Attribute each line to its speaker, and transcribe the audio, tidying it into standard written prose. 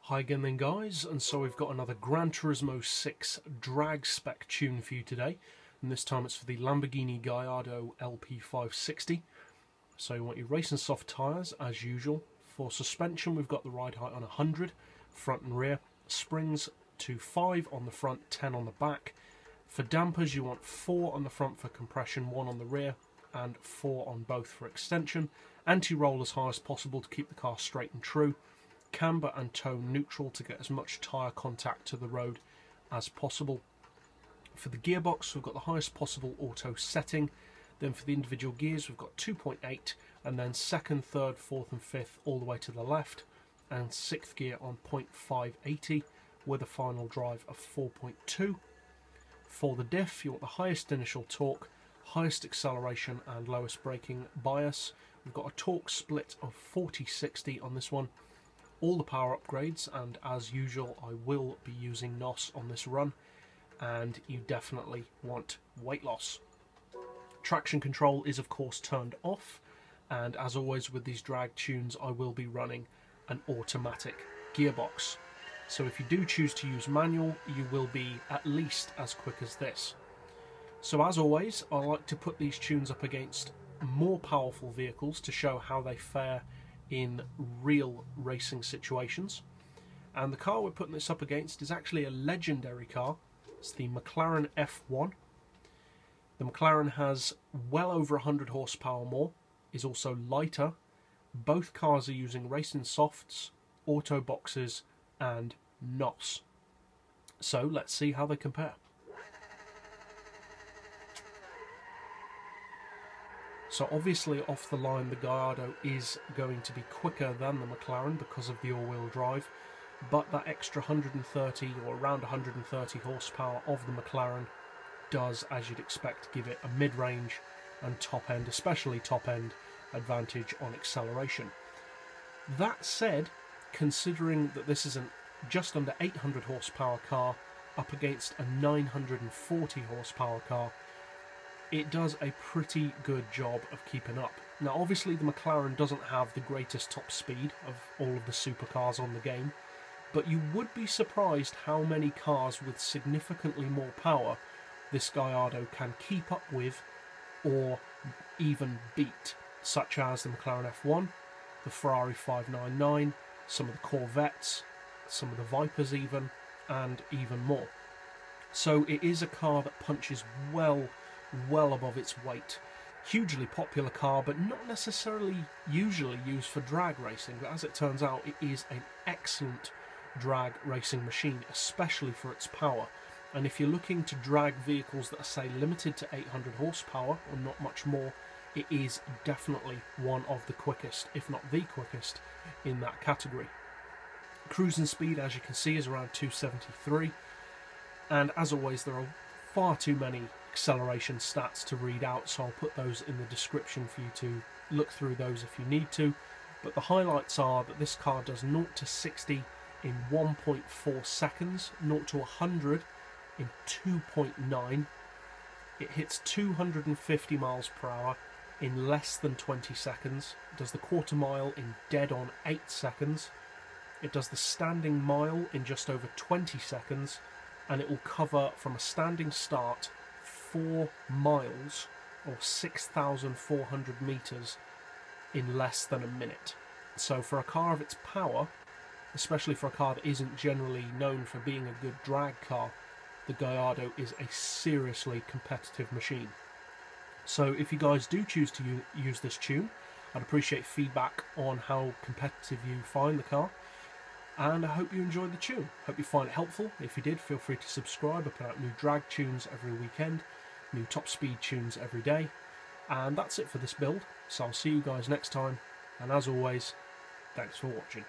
Speaker 1: Hi again then guys, and so we've got another Gran Turismo 6 drag spec tune for you today, and this time it's for the Lamborghini Gallardo LP560. So you want your racing soft tyres as usual. For suspension we've got the ride height on 100, front and rear, springs to 5 on the front, 10 on the back. For dampers you want 4 on the front for compression, 1 on the rear, and 4 on both for extension. Anti-roll as high as possible to keep the car straight and true. Camber and toe neutral to get as much tyre contact to the road as possible. For the gearbox we've got the highest possible auto setting. Then for the individual gears we've got 2.8, and then second, third, fourth and fifth all the way to the left, and sixth gear on 0.580 with a final drive of 4.2. For the diff you want the highest initial torque, highest acceleration and lowest braking bias. We've got a torque split of 40-60 on this one. All the power upgrades, and as usual I will be using NOS on this run, and you definitely want weight loss. Traction control is of course turned off, and as always with these drag tunes I will be running an automatic gearbox. So if you do choose to use manual you will be at least as quick as this. So as always I like to put these tunes up against more powerful vehicles to show how they fare in real racing situations, and the car we're putting this up against is actually a legendary car. It's the Mclaren F1. The Mclaren has well over 100 horsepower more, is also lighter. Both cars are using racing softs, auto boxes and NOS. So let's see how they compare. So obviously off the line the Gallardo is going to be quicker than the McLaren because of the all-wheel drive, but that extra 130 or around 130 horsepower of the McLaren does, as you'd expect, give it a mid-range and top-end, especially top-end, advantage on acceleration. That said, considering that this is a just under 800 horsepower car up against a 940 horsepower car, it does a pretty good job of keeping up. Now obviously the McLaren doesn't have the greatest top speed of all of the supercars on the game, but you would be surprised how many cars with significantly more power this Gallardo can keep up with or even beat, such as the Mclaren F1, the Ferrari 599, some of the Corvettes, some of the Vipers even, and even more. So it is a car that punches well above its weight. Hugely popular car, but not necessarily usually used for drag racing, but as it turns out it is an excellent drag racing machine, especially for its power. And if you're looking to drag vehicles that are, say, limited to 800 horsepower or not much more, it is definitely one of the quickest, if not the quickest, in that category. Cruising speed, as you can see, is around 273, and as always there are far too many acceleration stats to read out, so I'll put those in the description for you to look through those if you need to. But the highlights are that this car does 0 to 60 in 1.4 seconds, 0 to 100 in 2.9. It hits 250 miles per hour in less than 20 seconds. It does the quarter mile in dead on 8 seconds. It does the standing mile in just over 20 seconds, and it will cover from a standing start 4 miles or 6,400 meters in less than a minute. So for a car of its power, especially for a car that isn't generally known for being a good drag car, the Gallardo is a seriously competitive machine. So if you guys do choose to use this tune, I'd appreciate feedback on how competitive you find the car, and I hope you enjoyed the tune. Hope you find it helpful. If you did, feel free to subscribe. I put out new drag tunes every weekend, new top speed tunes every day, and that's it for this build. So I'll see you guys next time, and as always, thanks for watching.